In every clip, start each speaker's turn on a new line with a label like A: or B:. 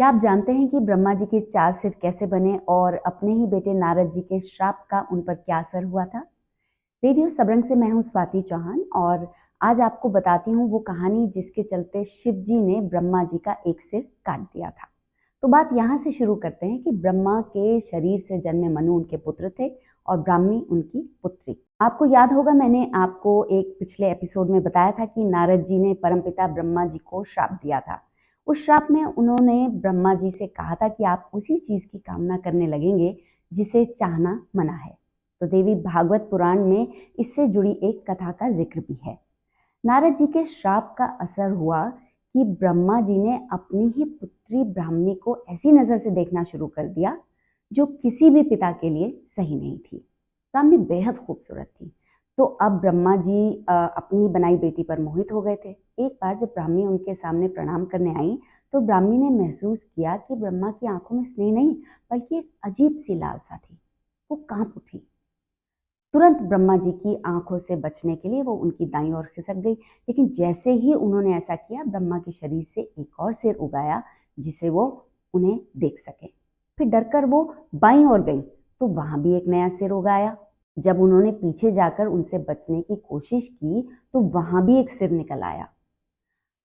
A: क्या आप जानते हैं कि ब्रह्मा जी के 4 सिर कैसे बने और अपने ही बेटे नारद जी के श्राप का उन पर क्या असर हुआ था? रेडियो सबरंग से मैं हूं स्वाति चौहान और आज आपको बताती हूँ वो कहानी जिसके चलते शिव जी ने ब्रह्मा जी का एक सिर काट दिया था। तो बात यहाँ से शुरू करते हैं कि ब्रह्मा के शरीर से जन्मे मनु उनके पुत्र थे और ब्राह्मी उनकी पुत्री। आपको याद होगा, मैंने आपको एक पिछले एपिसोड में बताया था कि नारद जी ने परमपिता ब्रह्मा जी को श्राप दिया था। उस श्राप में उन्होंने ब्रह्मा जी से कहा था कि आप उसी चीज की कामना करने लगेंगे जिसे चाहना मना है। तो देवी भागवत पुराण में इससे जुड़ी एक कथा का जिक्र भी है। नारद जी के श्राप का असर हुआ कि ब्रह्मा जी ने अपनी ही पुत्री ब्राह्मी को ऐसी नजर से देखना शुरू कर दिया जो किसी भी पिता के लिए सही नहीं थी। ब्राह्मी बेहद खूबसूरत थी, तो अब ब्रह्मा जी अपनी बनाई बेटी पर मोहित हो गए थे। एक बार जब ब्राह्मी उनके सामने प्रणाम करने आई तो ब्राह्मी ने महसूस किया कि ब्रह्मा की आंखों में स्नेह नहीं बल्कि एक अजीब सी लालसा थी। वो कांप उठी। तुरंत ब्रह्मा जी की आंखों से बचने के लिए वो उनकी दाईं ओर खिसक गई, लेकिन जैसे ही उन्होंने ऐसा किया ब्रह्मा के शरीर से एक और सिर उगाया जिसे वो उन्हें देख सके। फिर डरकर वो बाईं ओर गई तो वहां भी एक नया सिर उगाया। जब उन्होंने पीछे जाकर उनसे बचने की कोशिश की तो वहां भी एक सिर निकल आया।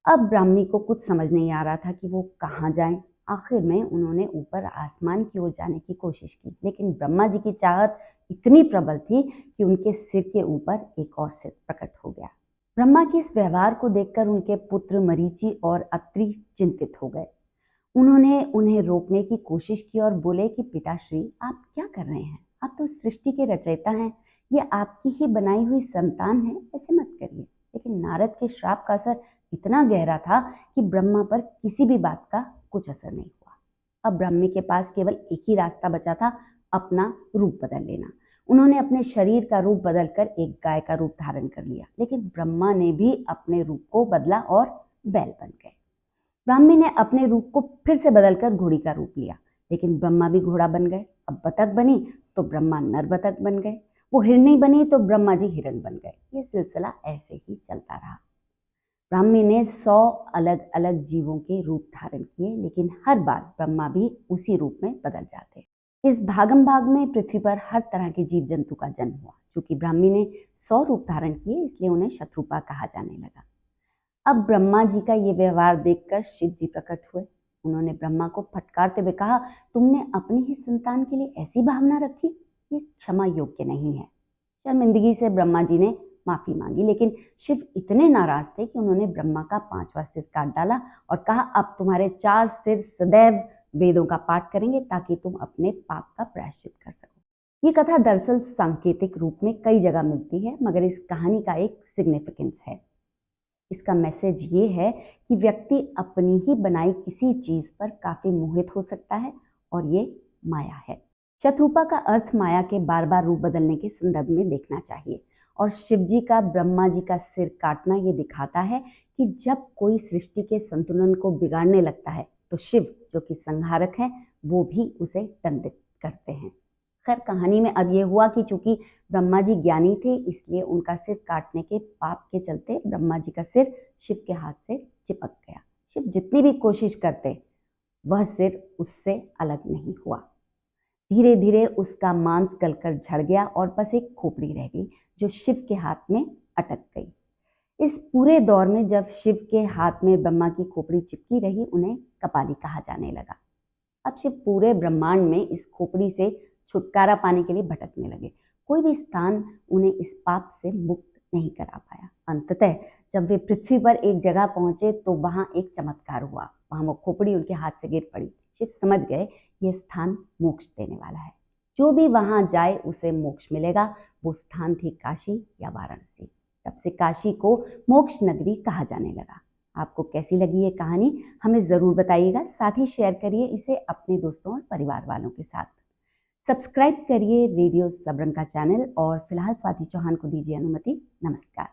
A: अब ब्राह्मी को कुछ समझ नहीं आ रहा था कि वो कहाँ जाएं। आखिर में उन्होंने ऊपर आसमान की ओर जाने की कोशिश की, लेकिन ब्रह्मा जी की चाहत इतनी प्रबल थी कि उनके सिर के ऊपर एक और सिर प्रकट हो गया। ब्रह्मा के इस व्यवहार को देखकर उनके पुत्र मरीचि और अत्रि चिंतित हो गए। उन्होंने उन्हें रोकने की कोशिश की और बोले कि पिताश्री, आप क्या कर रहे हैं? आप तो सृष्टि के रचयिता हैं, ये आपकी ही बनाई हुई संतान है, ऐसे मत करिए। लेकिन नारद के श्राप का असर इतना गहरा था कि ब्रह्मा पर किसी भी बात का कुछ असर नहीं हुआ। अब ब्राह्मी के पास केवल एक ही रास्ता बचा था, अपना रूप बदल लेना। उन्होंने अपने शरीर का रूप बदलकर एक गाय का रूप धारण कर लिया, लेकिन ब्रह्मा ने भी अपने रूप को बदला और बैल बन गए। ब्राह्मी ने अपने रूप को फिर से बदलकर घोड़ी का रूप लिया, लेकिन ब्रह्मा भी घोड़ा बन गए। अब बतख बनी तो ब्रह्मा नर बतख बन गए। वो हिरणी बनी तो ब्रह्मा जी हिरण बन गए। ये सिलसिला ऐसे ही चलता रहा। ब्राह्मी ने 100 अलग अलग जीवों के रूप धारण किए, लेकिन हर बार ब्रह्मा भी उसी रूप में बदल जाते। इस भागम भाग में पृथ्वी पर हर तरह के जीव जंतु का जन्म हुआ। चूंकि ब्राह्मी ने 100 रूप धारण किए इसलिए उन्हें शत्रुपा कहा जाने लगा। अब ब्रह्मा जी का ये व्यवहार देखकर शिव जी प्रकट हुए। उन्होंने ब्रह्मा को फटकारते हुए कहा, तुमने अपनी ही संतान के लिए ऐसी भावना रखी, ये क्षमा योग्य नहीं है। शर्मिंदगी से ब्रह्मा जी ने माफी मांगी, लेकिन शिव इतने नाराज थे कि उन्होंने ब्रह्मा का 5वां सिर काट डाला और कहा, अब तुम्हारे 4 सिर सदैव वेदों का पाठ करेंगे ताकि तुम अपने पाप का प्रायश्चित कर सको। ये कथा दरअसल सांकेतिक रूप में कई जगह मिलती है, मगर इस कहानी का एक सिग्निफिकेंस है। इसका मैसेज ये है कि व्यक्ति अपनी ही बनाई किसी चीज पर काफी मोहित हो सकता है और ये माया है। शत्रुपा का अर्थ माया के बार बार रूप बदलने के संदर्भ में देखना चाहिए और शिव जी का ब्रह्मा जी का सिर काटना ये दिखाता है कि जब कोई सृष्टि के संतुलन को बिगाड़ने लगता है तो शिव, जो कि संहारक है, वो भी उसे दंडित करते हैं। खैर, कहानी में अब ये हुआ कि चूंकि ब्रह्मा जी ज्ञानी थे इसलिए उनका सिर काटने के पाप के चलते ब्रह्मा जी का सिर शिव के हाथ से चिपक गया। शिव जितनी भी कोशिश करते वह सिर उससे अलग नहीं हुआ। धीरे धीरे उसका मांस गलकर झड़ गया और बस एक खोपड़ी रह गई जो शिव के हाथ में अटक गई। इस पूरे दौर में जब शिव के हाथ में ब्रह्मा की खोपड़ी चिपकी रही उन्हें कपाली कहा जाने लगा। अब शिव पूरे ब्रह्मांड में इस खोपड़ी से छुटकारा पाने के लिए भटकने लगे। कोई भी स्थान उन्हें इस पाप से मुक्त नहीं करा पाया। अंततः जब वे पृथ्वी पर एक जगह पहुंचे तो वहां एक चमत्कार हुआ। वहां वो खोपड़ी उनके हाथ से गिर पड़ी। शिव समझ गए ये स्थान मोक्ष देने वाला है। जो भी वहां जाए उसे मोक्ष मिलेगा। वो स्थान थी काशी या वाराणसी। तब से काशी को मोक्ष नगरी कहा जाने लगा। आपको कैसी लगी ये कहानी हमें ज़रूर बताइएगा। साथ ही शेयर करिए इसे अपने दोस्तों और परिवार वालों के साथ। सब्सक्राइब करिए रेडियो सबरंग का चैनल और फिलहाल स्वाति चौहान को दीजिए अनुमति। नमस्कार।